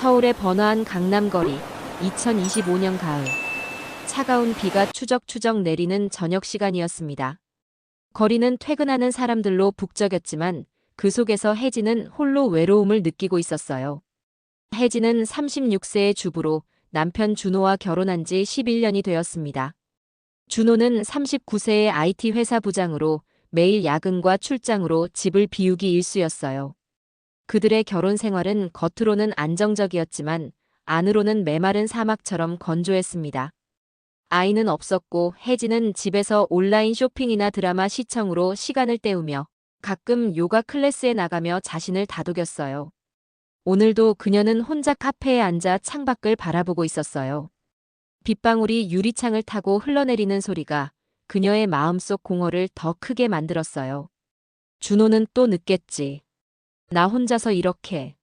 서울의 번화한 강남거리, 2025년 가을. 차가운 비가 추적추적 내리는 저녁 시간이었습니다. 거리는 퇴근하는 사람들로 북적였지만 그 속에서 혜진은 홀로 외로움을 느끼고 있었어요. 혜진은 36세의 주부로 남편 준호와 결혼한 지 11년이 되었습니다. 준호는 39세의 IT 회사 부장으로 매일 야근과 출장으로 집을 비우기 일쑤였어요. 그들의 결혼 생활은 겉으로는 안정적이었지만 안으로는 메마른 사막처럼 건조했습니다. 아이는 없었고 혜진은 집에서 온라인 쇼핑이나 드라마 시청으로 시간을 때우며 가끔 요가 클래스에 나가며 자신을 다독였어요. 오늘도 그녀는 혼자 카페에 앉아 창밖을 바라보고 있었어요. 빗방울이 유리창을 타고 흘러내리는 소리가 그녀의 마음속 공허를 더 크게 만들었어요. 준호는 또 늦겠지. 나 혼자서 이렇게.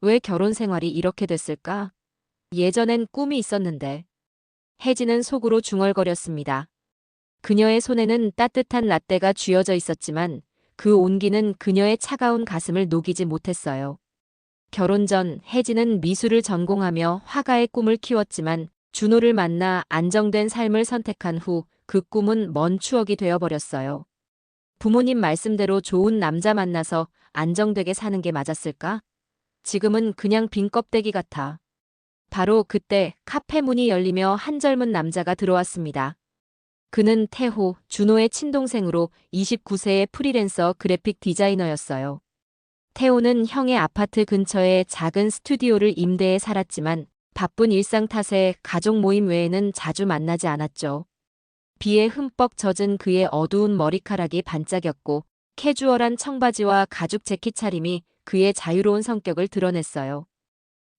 왜 결혼 생활이 이렇게 됐을까? 예전엔 꿈이 있었는데. 혜진은 속으로 중얼거렸습니다. 그녀의 손에는 따뜻한 라떼가 쥐어져 있었지만 그 온기는 그녀의 차가운 가슴을 녹이지 못했어요. 결혼 전 혜진은 미술을 전공하며 화가의 꿈을 키웠지만 준호를 만나 안정된 삶을 선택한 후 그 꿈은 먼 추억이 되어버렸어요. 부모님 말씀대로 좋은 남자 만나서 안정되게 사는 게 맞았을까? 지금은 그냥 빈 껍데기 같아. 바로 그때 카페 문이 열리며 한 젊은 남자가 들어왔습니다. 그는 태호, 준호의 친동생으로 29세의 프리랜서 그래픽 디자이너였어요. 태호는 형의 아파트 근처에 작은 스튜디오를 임대해 살았지만 바쁜 일상 탓에 가족 모임 외에는 자주 만나지 않았죠. 비에 흠뻑 젖은 그의 어두운 머리카락이 반짝였고 캐주얼한 청바지와 가죽 재킷 차림이 그의 자유로운 성격을 드러냈어요.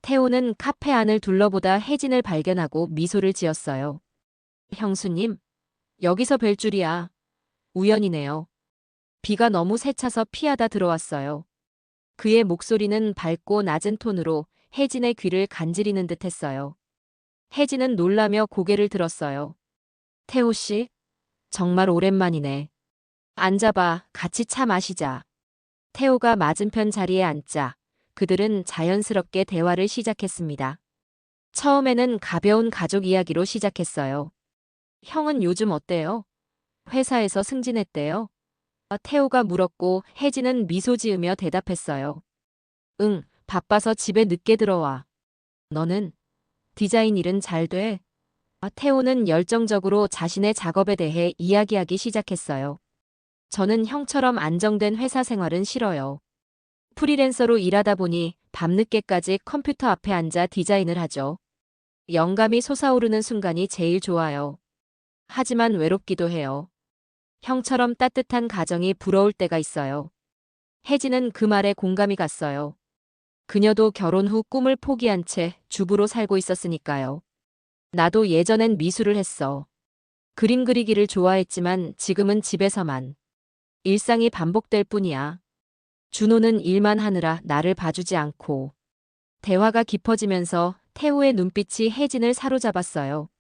태호는 카페 안을 둘러보다 혜진을 발견하고 미소를 지었어요. 형수님, 여기서 뵐 줄이야. 우연이네요. 비가 너무 세차서 피하다 들어왔어요. 그의 목소리는 밝고 낮은 톤으로 혜진의 귀를 간지리는 듯 했어요. 혜진은 놀라며 고개를 들었어요. 태호 씨? 정말 오랜만이네. 앉아봐, 같이 차 마시자. 태호가 맞은편 자리에 앉자 그들은 자연스럽게 대화를 시작했습니다. 처음에는 가벼운 가족 이야기로 시작했어요. 형은 요즘 어때요? 회사에서 승진했대요. 태호가 물었고 혜진은 미소 지으며 대답했어요. 응, 바빠서 집에 늦게 들어와. 너는? 디자인 일은 잘 돼? 태호는 열정적으로 자신의 작업에 대해 이야기하기 시작했어요. 저는 형처럼 안정된 회사 생활은 싫어요. 프리랜서로 일하다 보니 밤늦게까지 컴퓨터 앞에 앉아 디자인을 하죠. 영감이 솟아오르는 순간이 제일 좋아요. 하지만 외롭기도 해요. 형처럼 따뜻한 가정이 부러울 때가 있어요. 혜진은 그 말에 공감이 갔어요. 그녀도 결혼 후 꿈을 포기한 채 주부로 살고 있었으니까요. 나도 예전엔 미술을 했어. 그림 그리기를 좋아했지만 지금은 집에서만. 일상이 반복될 뿐이야. 준호는 일만 하느라 나를 봐주지 않고. 대화가 깊어지면서 태호의 눈빛이 혜진을 사로잡았어요.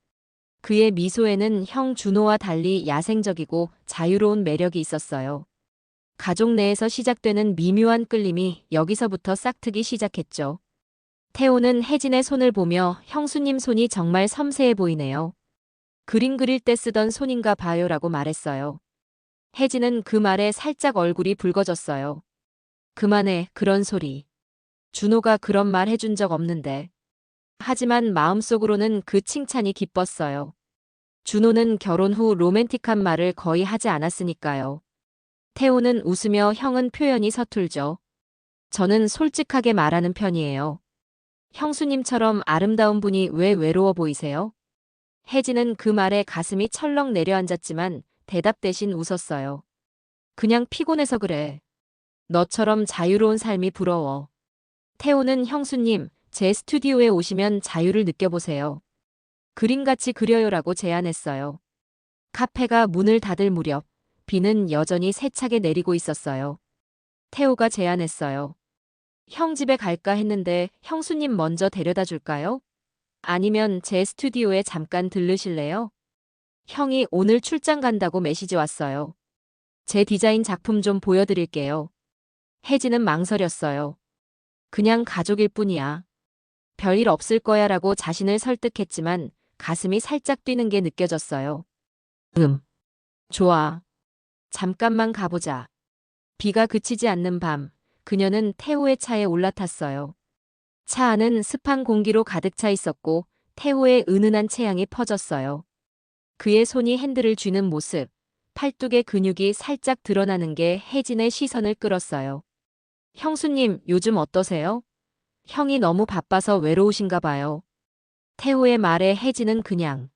그의 미소에는 형 준호와 달리 야생적이고 자유로운 매력이 있었어요. 가족 내에서 시작되는 미묘한 끌림이 여기서부터 싹트기 시작했죠. 태호는 혜진의 손을 보며 형수님 손이 정말 섬세해 보이네요. 그림 그릴 때 쓰던 손인가 봐요라고 말했어요. 혜진은 그 말에 살짝 얼굴이 붉어졌어요. 그만해, 그런 소리. 준호가 그런 말 해준 적 없는데. 하지만 마음속으로는 그 칭찬이 기뻤어요. 준호는 결혼 후 로맨틱한 말을 거의 하지 않았으니까요. 태호는 웃으며 형은 표현이 서툴죠. 저는 솔직하게 말하는 편이에요. 형수님처럼 아름다운 분이 왜 외로워 보이세요? 혜진은 그 말에 가슴이 철렁 내려앉았지만 대답 대신 웃었어요. 그냥 피곤해서 그래. 너처럼 자유로운 삶이 부러워. 태호는 형수님, 제 스튜디오에 오시면 자유를 느껴보세요. 그림같이 그려요라고 제안했어요. 카페가 문을 닫을 무렵 비는 여전히 세차게 내리고 있었어요. 태호가 제안했어요. 형 집에 갈까 했는데 형수님 먼저 데려다 줄까요? 아니면 제 스튜디오에 잠깐 들르실래요? 형이 오늘 출장 간다고 메시지 왔어요. 제 디자인 작품 좀 보여드릴게요. 혜진은 망설였어요. 그냥 가족일 뿐이야. 별일 없을 거야 라고 자신을 설득했지만 가슴이 살짝 뛰는 게 느껴졌어요. 좋아. 잠깐만 가보자. 비가 그치지 않는 밤, 그녀는 태호의 차에 올라탔어요. 차 안은 습한 공기로 가득 차 있었고 태호의 은은한 체향이 퍼졌어요. 그의 손이 핸들을 쥐는 모습, 팔뚝의 근육이 살짝 드러나는 게 혜진의 시선을 끌었어요. 형수님, 요즘 어떠세요? 형이 너무 바빠서 외로우신가 봐요. 태호의 말에 혜진은 그냥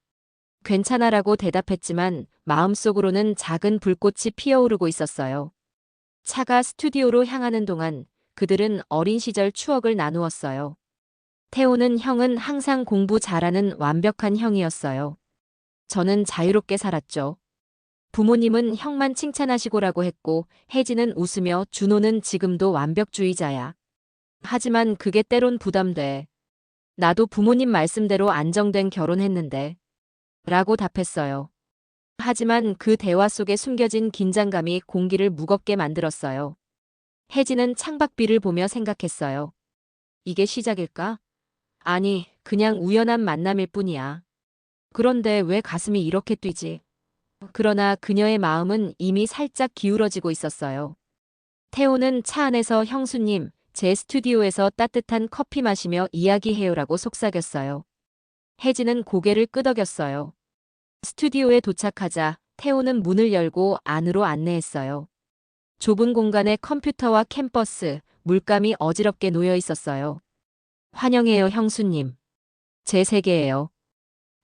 괜찮아라고 대답했지만 마음속으로는 작은 불꽃이 피어오르고 있었어요. 차가 스튜디오로 향하는 동안 그들은 어린 시절 추억을 나누었어요. 태호는 형은 항상 공부 잘하는 완벽한 형이었어요. 저는 자유롭게 살았죠. 부모님은 형만 칭찬하시고라고 했고 혜진은 웃으며 준호는 지금도 완벽주의자야. 하지만 그게 때론 부담돼. 나도 부모님 말씀대로 안정된 결혼했는데. 라고 답했어요. 하지만 그 대화 속에 숨겨진 긴장감이 공기를 무겁게 만들었어요. 혜진은 창밖비를 보며 생각했어요. 이게 시작일까? 아니, 그냥 우연한 만남일 뿐이야. 그런데 왜 가슴이 이렇게 뛰지? 그러나 그녀의 마음은 이미 살짝 기울어지고 있었어요. 태호는 차 안에서 형수님, 제 스튜디오에서 따뜻한 커피 마시며 이야기해요라고 속삭였어요. 혜진은 고개를 끄덕였어요. 스튜디오에 도착하자 태호는 문을 열고 안으로 안내했어요. 좁은 공간에 컴퓨터와 캔버스, 물감이 어지럽게 놓여 있었어요. 환영해요, 형수님. 제 세계예요.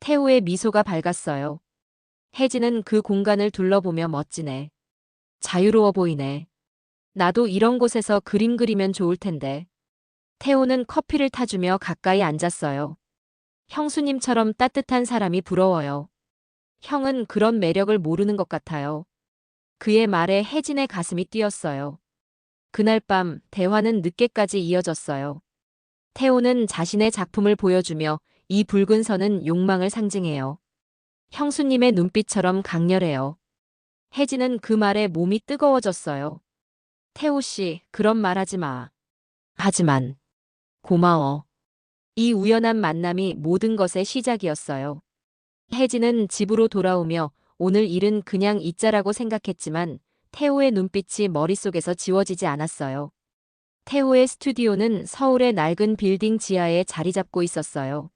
태호의 미소가 밝았어요. 혜진은 그 공간을 둘러보며 멋지네. 자유로워 보이네. 나도 이런 곳에서 그림 그리면 좋을 텐데. 태호는 커피를 타주며 가까이 앉았어요. 형수님처럼 따뜻한 사람이 부러워요. 형은 그런 매력을 모르는 것 같아요. 그의 말에 혜진의 가슴이 뛰었어요. 그날 밤 대화는 늦게까지 이어졌어요. 태호는 자신의 작품을 보여주며 이 붉은 선은 욕망을 상징해요. 형수님의 눈빛처럼 강렬해요. 혜진은 그 말에 몸이 뜨거워졌어요. 태호 씨, 그런 말 하지 마. 하지만 고마워. 이 우연한 만남이 모든 것의 시작이었어요. 혜진은 집으로 돌아오며 오늘 일은 그냥 잊자라고 생각했지만 태호의 눈빛이 머릿속에서 지워지지 않았어요. 태호의 스튜디오는 서울의 낡은 빌딩 지하에 자리 잡고 있었어요.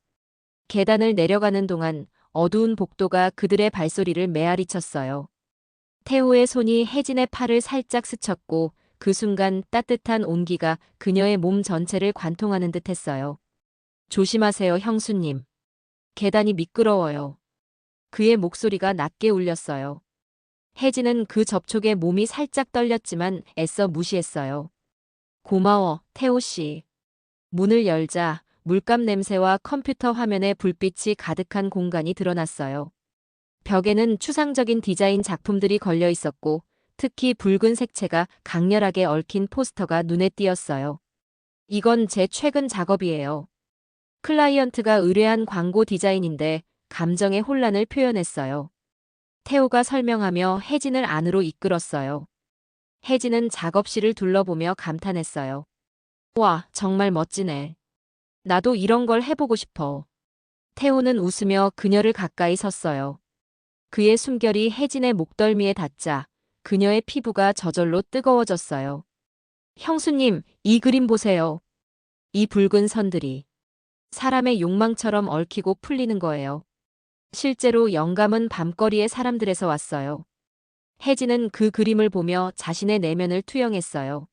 계단을 내려가는 동안 어두운 복도가 그들의 발소리를 메아리쳤어요. 태호의 손이 혜진의 팔을 살짝 스쳤고 그 순간 따뜻한 온기가 그녀의 몸 전체를 관통하는 듯 했어요. 조심하세요, 형수님. 계단이 미끄러워요. 그의 목소리가 낮게 울렸어요. 혜진은 그 접촉에 몸이 살짝 떨렸지만 애써 무시했어요. 고마워, 태호 씨. 문을 열자 물감 냄새와 컴퓨터 화면에 불빛이 가득한 공간이 드러났어요. 벽에는 추상적인 디자인 작품들이 걸려 있었고 특히 붉은 색채가 강렬하게 얽힌 포스터가 눈에 띄었어요. 이건 제 최근 작업이에요. 클라이언트가 의뢰한 광고 디자인인데 감정의 혼란을 표현했어요. 태호가 설명하며 혜진을 안으로 이끌었어요. 혜진은 작업실을 둘러보며 감탄했어요. 와, 정말 멋지네. 나도 이런 걸 해보고 싶어. 태호는 웃으며 그녀를 가까이 섰어요. 그의 숨결이 혜진의 목덜미에 닿자 그녀의 피부가 저절로 뜨거워졌어요. 형수님, 이 그림 보세요. 이 붉은 선들이 사람의 욕망처럼 얽히고 풀리는 거예요. 실제로 영감은 밤거리의 사람들에서 왔어요. 혜진은 그 그림을 보며 자신의 내면을 투영했어요.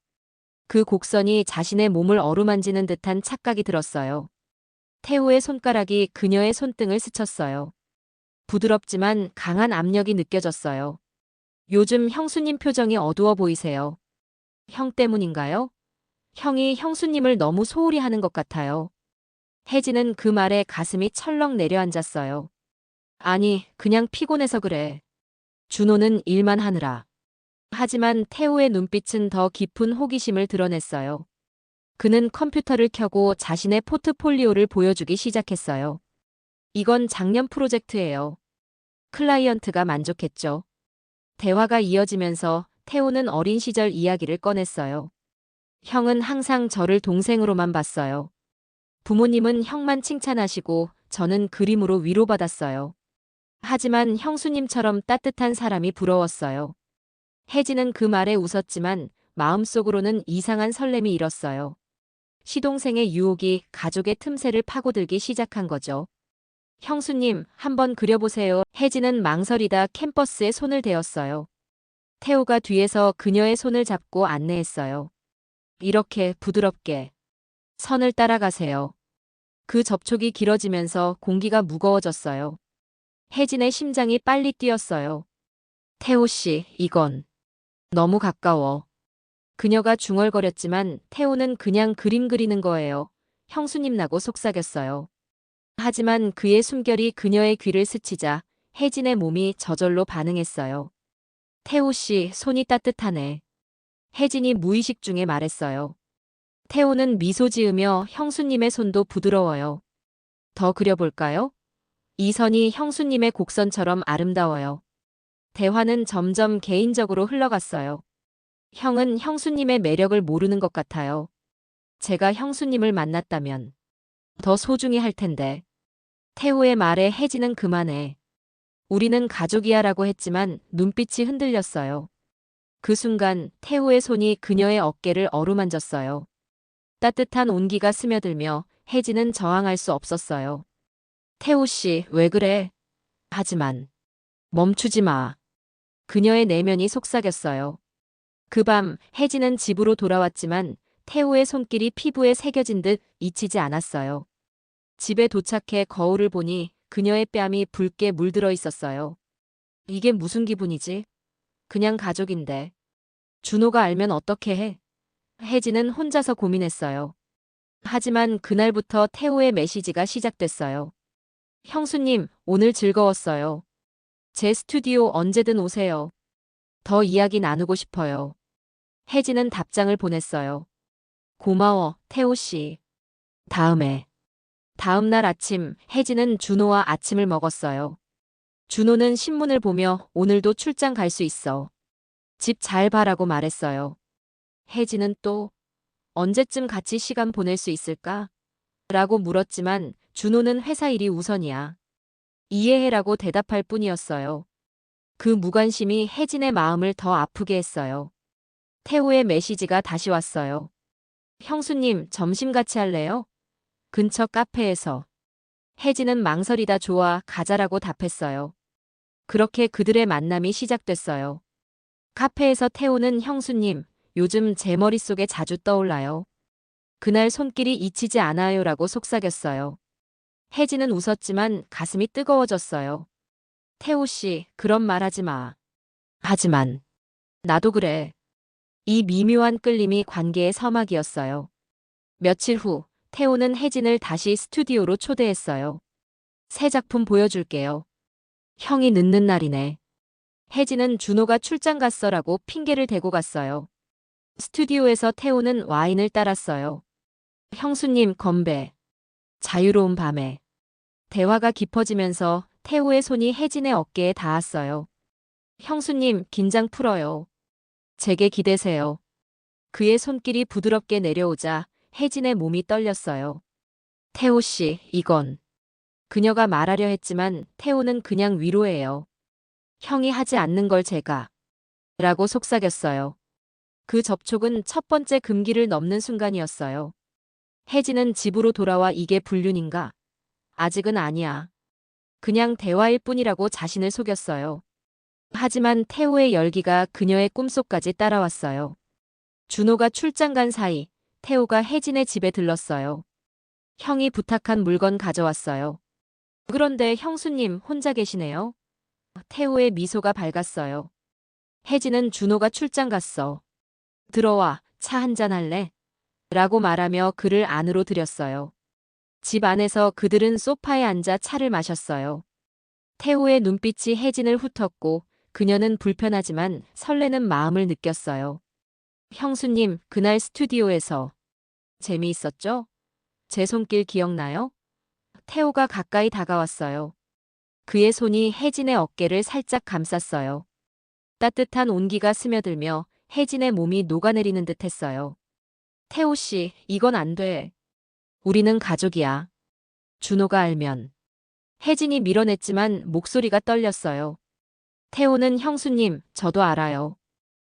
그 곡선이 자신의 몸을 어루만지는 듯한 착각이 들었어요. 태호의 손가락이 그녀의 손등을 스쳤어요. 부드럽지만 강한 압력이 느껴졌어요. 요즘 형수님 표정이 어두워 보이세요. 형 때문인가요? 형이 형수님을 너무 소홀히 하는 것 같아요. 혜진은 그 말에 가슴이 철렁 내려앉았어요. 아니, 그냥 피곤해서 그래. 준호는 일만 하느라. 하지만 태호의 눈빛은 더 깊은 호기심을 드러냈어요. 그는 컴퓨터를 켜고 자신의 포트폴리오를 보여주기 시작했어요. 이건 작년 프로젝트예요. 클라이언트가 만족했죠. 대화가 이어지면서 태호는 어린 시절 이야기를 꺼냈어요. 형은 항상 저를 동생으로만 봤어요. 부모님은 형만 칭찬하시고 저는 그림으로 위로받았어요. 하지만 형수님처럼 따뜻한 사람이 부러웠어요. 혜진은 그 말에 웃었지만 마음속으로는 이상한 설렘이 일었어요. 시동생의 유혹이 가족의 틈새를 파고들기 시작한 거죠. 형수님, 한번 그려보세요. 혜진은 망설이다 캔버스에 손을 대었어요. 태호가 뒤에서 그녀의 손을 잡고 안내했어요. 이렇게 부드럽게 선을 따라가세요. 그 접촉이 길어지면서 공기가 무거워졌어요. 혜진의 심장이 빨리 뛰었어요. 태호 씨, 이건 너무 가까워. 그녀가 중얼거렸지만 태호는 그냥 그림 그리는 거예요. 형수님 나고 속삭였어요. 하지만 그의 숨결이 그녀의 귀를 스치자 혜진의 몸이 저절로 반응했어요. 태호 씨, 손이 따뜻하네. 혜진이 무의식 중에 말했어요. 태호는 미소 지으며 형수님의 손도 부드러워요. 더 그려볼까요? 이 선이 형수님의 곡선처럼 아름다워요. 대화는 점점 개인적으로 흘러갔어요. 형은 형수님의 매력을 모르는 것 같아요. 제가 형수님을 만났다면 더 소중히 할 텐데. 태호의 말에 혜진은 그만해. 우리는 가족이야 라고 했지만 눈빛이 흔들렸어요. 그 순간 태호의 손이 그녀의 어깨를 어루만졌어요. 따뜻한 온기가 스며들며 혜진은 저항할 수 없었어요. 태호 씨, 왜 그래? 하지만 멈추지 마. 그녀의 내면이 속삭였어요. 그 밤 혜진은 집으로 돌아왔지만 태호의 손길이 피부에 새겨진 듯 잊히지 않았어요. 집에 도착해 거울을 보니 그녀의 뺨이 붉게 물들어 있었어요. 이게 무슨 기분이지? 그냥 가족인데. 준호가 알면 어떻게 해? 혜진은 혼자서 고민했어요. 하지만 그날부터 태호의 메시지가 시작됐어요. 형수님, 오늘 즐거웠어요. 제 스튜디오 언제든 오세요. 더 이야기 나누고 싶어요. 혜진은 답장을 보냈어요. 고마워, 태호 씨. 다음에. 다음 날 아침, 혜진은 준호와 아침을 먹었어요. 준호는 신문을 보며 오늘도 출장 갈 수 있어. 집 잘 봐라고 말했어요. 혜진은 또 언제쯤 같이 시간 보낼 수 있을까? 라고 물었지만 준호는 회사 일이 우선이야. 이해해라고 대답할 뿐이었어요. 그 무관심이 혜진의 마음을 더 아프게 했어요. 태호의 메시지가 다시 왔어요. 형수님, 점심 같이 할래요? 근처 카페에서. 혜진은 망설이다 좋아, 가자라고 답했어요. 그렇게 그들의 만남이 시작됐어요. 카페에서 태호는 형수님, 요즘 제 머릿속에 자주 떠올라요. 그날 손길이 잊히지 않아요라고 속삭였어요. 혜진은 웃었지만 가슴이 뜨거워졌어요. 태호 씨, 그런 말 하지 마. 하지만 나도 그래. 이 미묘한 끌림이 관계의 서막이었어요. 며칠 후 태호는 혜진을 다시 스튜디오로 초대했어요. 새 작품 보여줄게요. 형이 늦는 날이네. 혜진은 준호가 출장 갔어라고 핑계를 대고 갔어요. 스튜디오에서 태호는 와인을 따랐어요. 형수님, 건배. 자유로운 밤에. 대화가 깊어지면서 태호의 손이 혜진의 어깨에 닿았어요. 형수님, 긴장 풀어요. 제게 기대세요. 그의 손길이 부드럽게 내려오자 혜진의 몸이 떨렸어요. 태호 씨, 이건. 그녀가 말하려 했지만 태호는 그냥 위로해요. 형이 하지 않는 걸 제가. 라고 속삭였어요. 그 접촉은 첫 번째 금기를 넘는 순간이었어요. 혜진은 집으로 돌아와 이게 불륜인가? 아직은 아니야. 그냥 대화일 뿐이라고 자신을 속였어요. 하지만 태호의 열기가 그녀의 꿈속까지 따라왔어요. 준호가 출장 간 사이 태호가 혜진의 집에 들렀어요. 형이 부탁한 물건 가져왔어요. 그런데 형수님 혼자 계시네요. 태호의 미소가 밝았어요. 혜진은 준호가 출장 갔어. 들어와, 차 한잔 할래? 라고 말하며 그를 안으로 들였어요. 집 안에서 그들은 소파에 앉아 차를 마셨어요. 태호의 눈빛이 혜진을 훑었고 그녀는 불편하지만 설레는 마음을 느꼈어요. 형수님, 그날 스튜디오에서 재미있었죠? 제 손길 기억나요? 태호가 가까이 다가왔어요. 그의 손이 혜진의 어깨를 살짝 감쌌어요. 따뜻한 온기가 스며들며 혜진의 몸이 녹아내리는 듯 했어요. 태호 씨, 이건 안 돼. 우리는 가족이야. 준호가 알면. 혜진이 밀어냈지만 목소리가 떨렸어요. 태호는 형수님, 저도 알아요.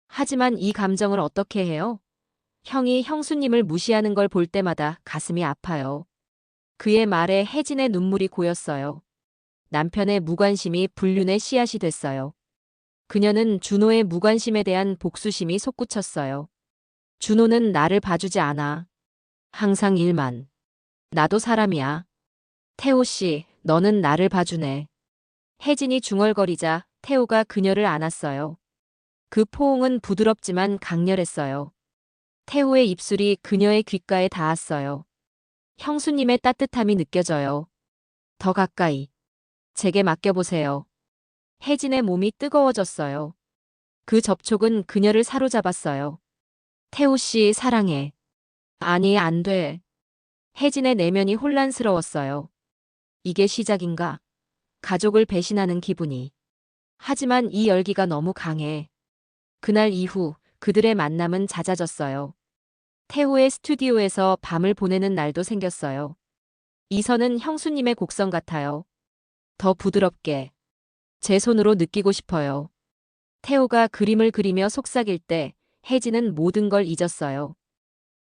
하지만 이 감정을 어떻게 해요? 형이 형수님을 무시하는 걸 볼 때마다 가슴이 아파요. 그의 말에 혜진의 눈물이 고였어요. 남편의 무관심이 불륜의 씨앗이 됐어요. 그녀는 준호의 무관심에 대한 복수심이 솟구쳤어요. 준호는 나를 봐주지 않아. 항상 일만. 나도 사람이야. 태호 씨, 너는 나를 봐주네. 혜진이 중얼거리자 태호가 그녀를 안았어요. 그 포옹은 부드럽지만 강렬했어요. 태호의 입술이 그녀의 귓가에 닿았어요. 형수님의 따뜻함이 느껴져요. 더 가까이. 제게 맡겨보세요. 혜진의 몸이 뜨거워졌어요. 그 접촉은 그녀를 사로잡았어요. 태호 씨 사랑해. 아니, 안 돼. 혜진의 내면이 혼란스러웠어요. 이게 시작인가? 가족을 배신하는 기분이. 하지만 이 열기가 너무 강해. 그날 이후 그들의 만남은 잦아졌어요. 태호의 스튜디오에서 밤을 보내는 날도 생겼어요. 이선은 형수님의 곡선 같아요. 더 부드럽게. 제 손으로 느끼고 싶어요. 태호가 그림을 그리며 속삭일 때 혜진은 모든 걸 잊었어요.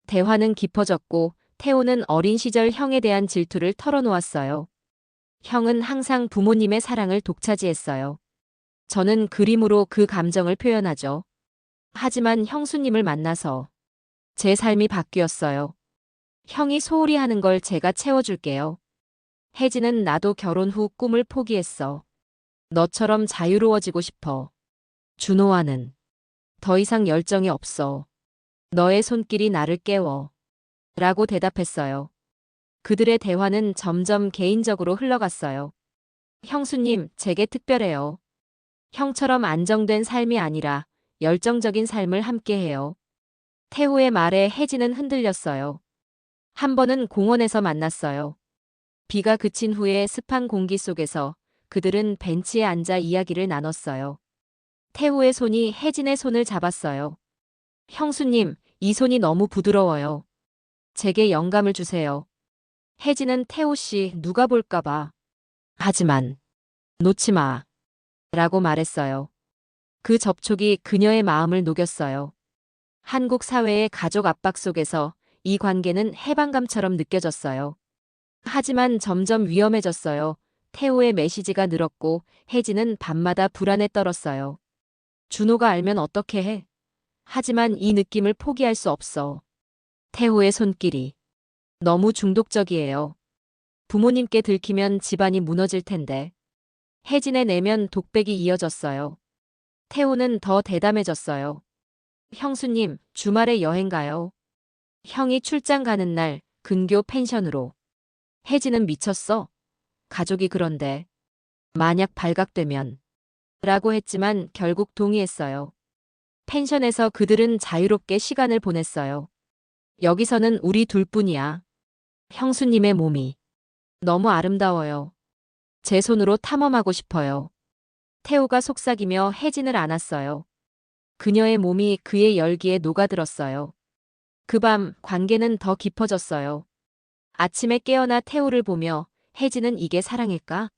대화는 깊어졌고 태호는 어린 시절 형에 대한 질투를 털어놓았어요. 형은 항상 부모님의 사랑을 독차지했어요. 저는 그림으로 그 감정을 표현하죠. 하지만 형수님을 만나서 제 삶이 바뀌었어요. 형이 소홀히 하는 걸 제가 채워줄게요. 혜진은 나도 결혼 후 꿈을 포기했어. 너처럼 자유로워지고 싶어. 준호와는 더 이상 열정이 없어. 너의 손길이 나를 깨워. 라고 대답했어요. 그들의 대화는 점점 개인적으로 흘러갔어요. 형수님, 제게 특별해요. 형처럼 안정된 삶이 아니라 열정적인 삶을 함께해요. 태호의 말에 혜진은 흔들렸어요. 한 번은 공원에서 만났어요. 비가 그친 후에 습한 공기 속에서 그들은 벤치에 앉아 이야기를 나눴어요. 태호의 손이 혜진의 손을 잡았어요. 형수님, 이 손이 너무 부드러워요. 제게 영감을 주세요. 혜진은 태호 씨 누가 볼까봐. 하지만 놓지 마. 라고 말했어요. 그 접촉이 그녀의 마음을 녹였어요. 한국 사회의 가족 압박 속에서 이 관계는 해방감처럼 느껴졌어요. 하지만 점점 위험해졌어요. 태호의 메시지가 늘었고 혜진은 밤마다 불안에 떨었어요. 준호가 알면 어떻게 해? 하지만 이 느낌을 포기할 수 없어. 태호의 손길이 너무 중독적이에요. 부모님께 들키면 집안이 무너질 텐데. 혜진의 내면 독백이 이어졌어요. 태호는 더 대담해졌어요. 형수님, 주말에 여행 가요. 형이 출장 가는 날 근교 펜션으로. 혜진은 미쳤어. 가족이 그런데. 만약 발각되면. 라고 했지만 결국 동의했어요. 펜션에서 그들은 자유롭게 시간을 보냈어요. 여기서는 우리 둘뿐이야. 형수님의 몸이 너무 아름다워요. 제 손으로 탐험하고 싶어요. 태호가 속삭이며 혜진을 안았어요. 그녀의 몸이 그의 열기에 녹아들었어요. 그 밤 관계는 더 깊어졌어요. 아침에 깨어나 태호를 보며 혜진은 이게 사랑일까?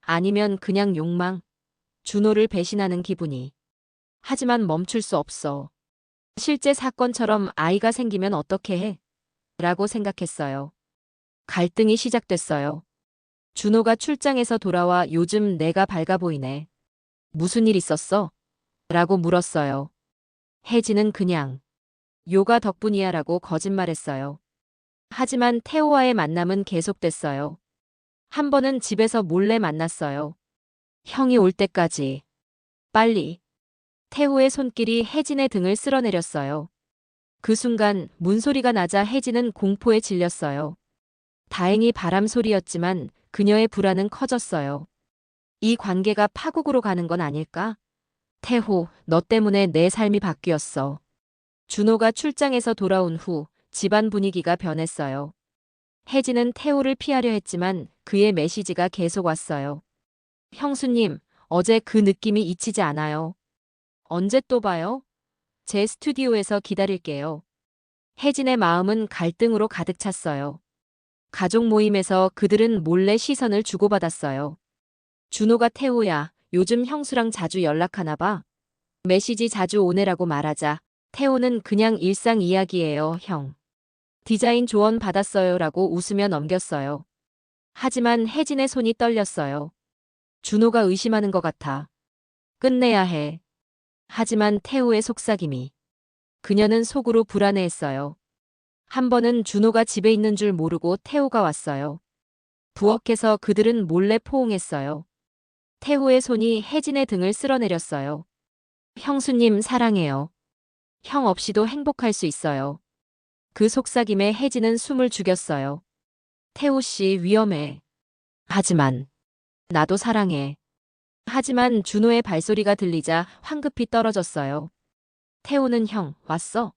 아니면 그냥 욕망? 준호를 배신하는 기분이. 하지만 멈출 수 없어. 실제 사건처럼 아이가 생기면 어떻게 해? 라고 생각했어요. 갈등이 시작됐어요. 준호가 출장에서 돌아와 요즘 내가 밝아 보이네. 무슨 일 있었어? 라고 물었어요. 혜진은 그냥 요가 덕분이야 라고 거짓말했어요. 하지만 태호와의 만남은 계속됐어요. 한 번은 집에서 몰래 만났어요. 형이 올 때까지. 빨리. 태호의 손길이 혜진의 등을 쓸어내렸어요. 그 순간 문소리가 나자 혜진은 공포에 질렸어요. 다행히 바람 소리였지만 그녀의 불안은 커졌어요. 이 관계가 파국으로 가는 건 아닐까? 태호, 너 때문에 내 삶이 바뀌었어. 준호가 출장에서 돌아온 후 집안 분위기가 변했어요. 혜진은 태호를 피하려 했지만 그의 메시지가 계속 왔어요. 형수님, 어제 그 느낌이 잊히지 않아요. 언제 또 봐요? 제 스튜디오에서 기다릴게요. 혜진의 마음은 갈등으로 가득 찼어요. 가족 모임에서 그들은 몰래 시선을 주고받았어요. 준호가 태호야, 요즘 형수랑 자주 연락하나 봐. 메시지 자주 오네라고 말하자 태호는 그냥 일상 이야기예요, 형. 디자인 조언 받았어요라고 웃으며 넘겼어요. 하지만 혜진의 손이 떨렸어요. 준호가 의심하는 것 같아. 끝내야 해. 하지만 태호의 속삭임이. 그녀는 속으로 불안해했어요. 한 번은 준호가 집에 있는 줄 모르고 태호가 왔어요. 부엌에서 그들은 몰래 포옹했어요. 태호의 손이 혜진의 등을 쓸어내렸어요. 형수님 사랑해요. 형 없이도 행복할 수 있어요. 그 속삭임에 혜진은 숨을 죽였어요. 태호 씨 위험해. 하지만 나도 사랑해. 하지만 준호의 발소리가 들리자 황급히 떨어졌어요. 태호는 형 왔어?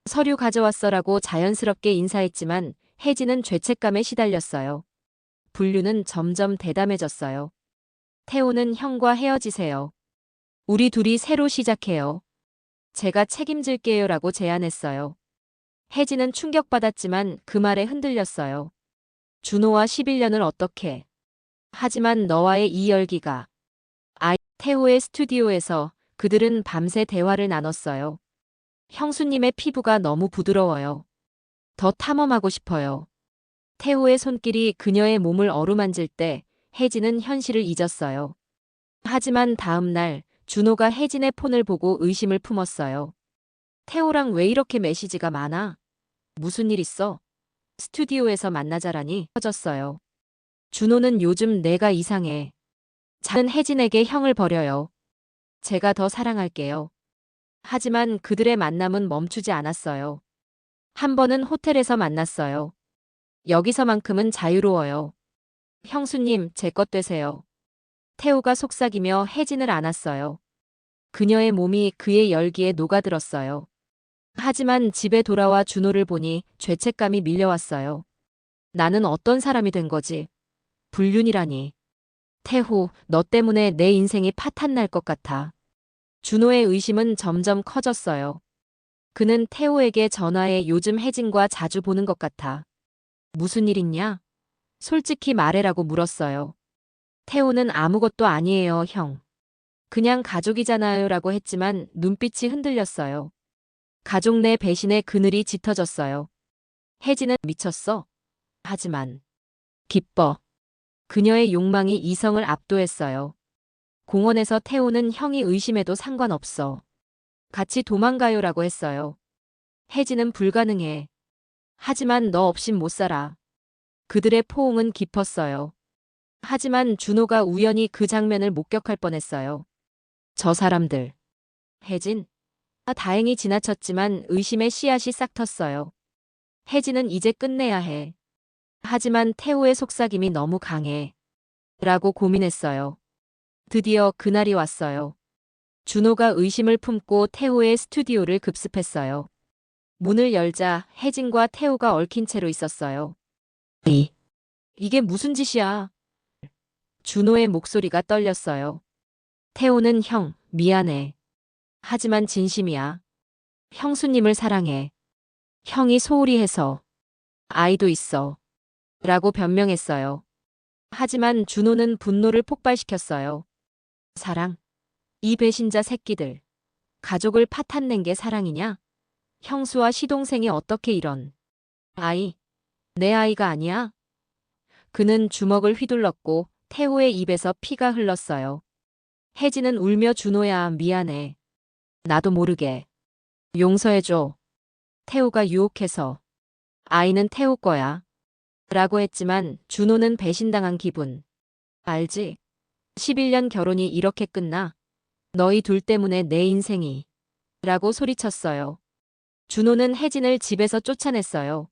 서류 가져왔어라고 자연스럽게 인사했지만 혜진은 죄책감에 시달렸어요. 분류는 점점 대담해졌어요. 태호는 형과 헤어지세요. 우리 둘이 새로 시작해요. 제가 책임질게요라고 제안했어요. 혜진은 충격받았지만 그 말에 흔들렸어요. 준호와 11년을 어떻게. 하지만 너와의 이 열기가. 태호의 스튜디오에서 그들은 밤새 대화를 나눴어요. 형수님의 피부가 너무 부드러워요. 더 탐험하고 싶어요. 태호의 손길이 그녀의 몸을 어루만질 때 혜진은 현실을 잊었어요. 하지만 다음 날 준호가 혜진의 폰을 보고 의심을 품었어요. 태호랑 왜 이렇게 메시지가 많아? 무슨 일 있어? 스튜디오에서 만나자라니 터졌어요. 준호는 요즘 내가 이상해. 자는 혜진에게 형을 버려요. 제가 더 사랑할게요. 하지만 그들의 만남은 멈추지 않았어요. 한 번은 호텔에서 만났어요. 여기서만큼은 자유로워요. 형수님, 제 것 되세요. 태호가 속삭이며 혜진을 안았어요. 그녀의 몸이 그의 열기에 녹아들었어요. 하지만 집에 돌아와 준호를 보니 죄책감이 밀려왔어요. 나는 어떤 사람이 된 거지? 불륜이라니. 태호, 너 때문에 내 인생이 파탄날 것 같아. 준호의 의심은 점점 커졌어요. 그는 태호에게 전화해 요즘 혜진과 자주 보는 것 같아. 무슨 일 있냐? 솔직히 말해라고 물었어요. 태호는 아무것도 아니에요, 형. 그냥 가족이잖아요 라고 했지만 눈빛이 흔들렸어요. 가족 내 배신의 그늘이 짙어졌어요. 혜진은 미쳤어. 하지만 기뻐. 그녀의 욕망이 이성을 압도했어요. 공원에서 태호는 형이 의심해도 상관없어. 같이 도망가요라고 했어요. 혜진은 불가능해. 하지만 너 없인 못 살아. 그들의 포옹은 깊었어요. 하지만 준호가 우연히 그 장면을 목격할 뻔했어요. 저 사람들. 혜진? 다행히 지나쳤지만 의심의 씨앗이 싹 텄어요. 혜진은 이제 끝내야 해. 하지만 태호의 속삭임이 너무 강해. 라고 고민했어요. 드디어 그날이 왔어요. 준호가 의심을 품고 태호의 스튜디오를 급습했어요. 문을 열자 혜진과 태호가 얽힌 채로 있었어요. 이게 무슨 짓이야? 준호의 목소리가 떨렸어요. 태호는 형, 미안해. 하지만 진심이야. 형수님을 사랑해. 형이 소홀히 해서. 아이도 있어. 라고 변명했어요. 하지만 준호는 분노를 폭발시켰어요. 사랑? 이 배신자 새끼들. 가족을 파탄낸 게 사랑이냐? 형수와 시동생이 어떻게 이런. 아이. 내 아이가 아니야? 그는 주먹을 휘둘렀고 태호의 입에서 피가 흘렀어요. 혜진은 울며 준호야 미안해. 나도 모르게. 용서해줘. 태호가 유혹해서. 아이는 태호 거야. 라고 했지만 준호는 배신당한 기분. 알지? 11년 결혼이 이렇게 끝나. 너희 둘 때문에 내 인생이. 라고 소리쳤어요. 준호는 혜진을 집에서 쫓아냈어요.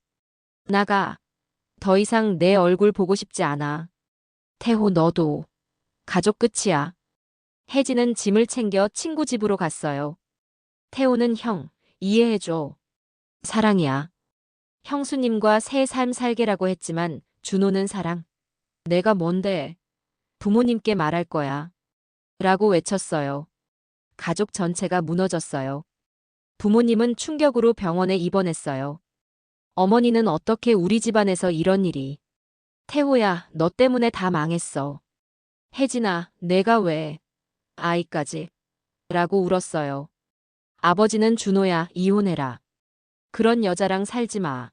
나가. 더 이상 내 얼굴 보고 싶지 않아. 태호 너도. 가족 끝이야. 혜진은 짐을 챙겨 친구 집으로 갔어요. 태호는 형, 이해해줘. 사랑이야. 형수님과 새 삶 살게라고 했지만 준호는 사랑. 내가 뭔데? 부모님께 말할 거야. 라고 외쳤어요. 가족 전체가 무너졌어요. 부모님은 충격으로 병원에 입원했어요. 어머니는 어떻게 우리 집안에서 이런 일이. 태호야, 너 때문에 다 망했어. 혜진아, 내가 왜. 아이까지. 라고 울었어요. 아버지는 준호야, 이혼해라. 그런 여자랑 살지 마.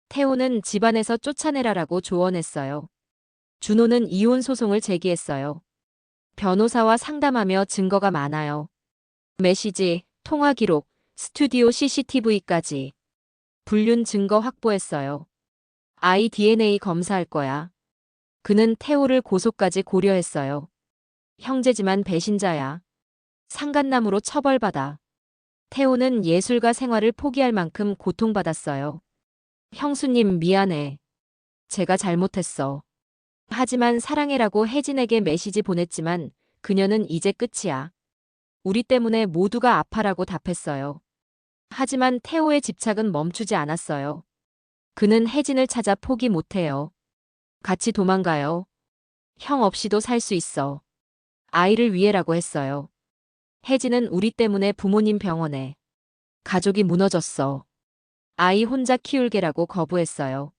태호는 집안에서 쫓아내라라고 조언했어요. 준호는 이혼 소송을 제기했어요. 변호사와 상담하며 증거가 많아요. 메시지, 통화 기록, 스튜디오 CCTV까지. 불륜 증거 확보했어요. 아이 DNA 검사할 거야. 그는 태호를 고소까지 고려했어요. 형제지만 배신자야. 상간남으로 처벌받아. 태호는 예술가 생활을 포기할 만큼 고통받았어요. 형수님 미안해. 제가 잘못했어. 하지만 사랑해라고 혜진에게 메시지 보냈지만 그녀는 이제 끝이야. 우리 때문에 모두가 아파라고 답했어요. 하지만 태호의 집착은 멈추지 않았어요. 그는 혜진을 찾아 포기 못해요. 같이 도망가요. 형 없이도 살 수 있어. 아이를 위해라고 했어요. 혜진은 우리 때문에 부모님 병원에. 가족이 무너졌어. 아이 혼자 키울게라고 거부했어요.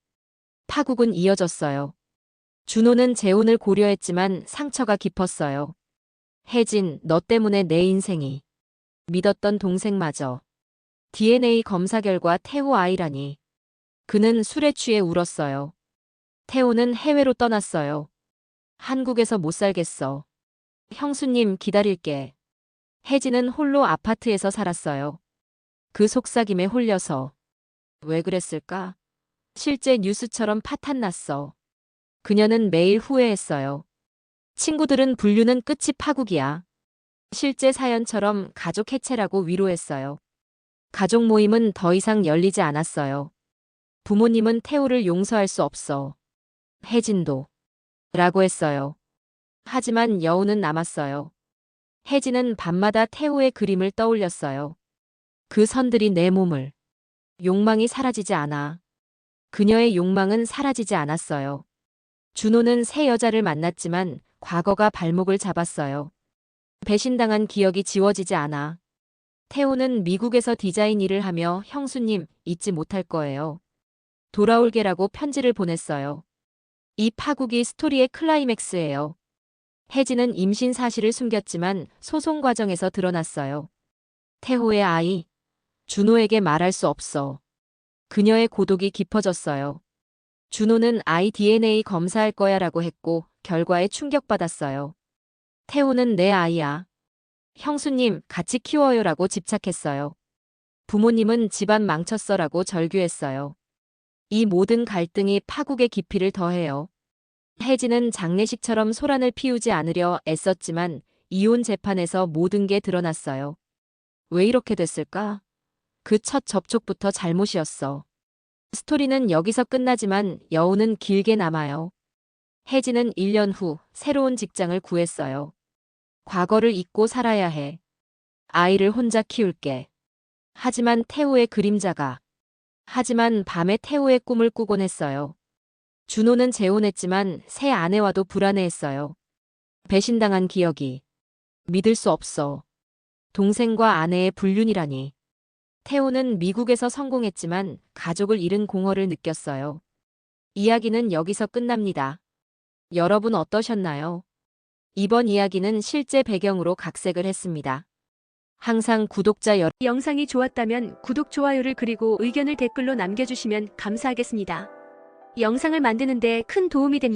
파국은 이어졌어요. 준호는 재혼을 고려했지만 상처가 깊었어요. 혜진, 너 때문에 내 인생이. 믿었던 동생마저. DNA 검사 결과 태호 아이라니. 그는 술에 취해 울었어요. 태호는 해외로 떠났어요. 한국에서 못 살겠어. 형수님 기다릴게. 혜진은 홀로 아파트에서 살았어요. 그 속삭임에 홀려서. 왜 그랬을까? 실제 뉴스처럼 파탄났어. 그녀는 매일 후회했어요. 친구들은 불륜은 끝이 파국이야. 실제 사연처럼 가족 해체라고 위로했어요. 가족 모임은 더 이상 열리지 않았어요. 부모님은 태호를 용서할 수 없어. 혜진도. 라고 했어요. 하지만 여운은 남았어요. 혜진은 밤마다 태호의 그림을 떠올렸어요. 그 선들이 내 몸을. 욕망이 사라지지 않아. 그녀의 욕망은 사라지지 않았어요. 준호는 새 여자를 만났지만 과거가 발목을 잡았어요. 배신당한 기억이 지워지지 않아. 태호는 미국에서 디자인 일을 하며 형수님 잊지 못할 거예요. 돌아올게라고 편지를 보냈어요. 이 파국이 스토리의 클라이맥스예요. 혜진은 임신 사실을 숨겼지만 소송 과정에서 드러났어요. 태호의 아이. 준호에게 말할 수 없어. 그녀의 고독이 깊어졌어요. 준호는 아이 DNA 검사할 거야 라고 했고 결과에 충격받았어요. 태호는 내 아이야. 형수님 같이 키워요 라고 집착했어요. 부모님은 집안 망쳤어 라고 절규했어요. 이 모든 갈등이 파국의 깊이를 더해요. 혜진은 장례식처럼 소란을 피우지 않으려 애썼지만 이혼 재판에서 모든 게 드러났어요. 왜 이렇게 됐을까? 그 첫 접촉부터 잘못이었어. 스토리는 여기서 끝나지만 여운은 길게 남아요. 혜진은 1년 후 새로운 직장을 구했어요. 과거를 잊고 살아야 해. 아이를 혼자 키울게. 하지만 태호의 그림자가. 하지만 밤에 태호의 꿈을 꾸곤 했어요. 준호는 재혼했지만 새 아내와도 불안해했어요. 배신당한 기억이. 믿을 수 없어. 동생과 아내의 불륜이라니. 태호는 미국에서 성공했지만 가족을 잃은 공허를 느꼈어요. 이야기는 여기서 끝납니다. 여러분 어떠셨나요? 이번 이야기는 실제 배경으로 각색을 했습니다. 항상 구독자 영상이 좋았다면 구독, 좋아요를 그리고 의견을 댓글로 남겨주시면 감사하겠습니다. 영상을 만드는 데 큰 도움이 됩니다.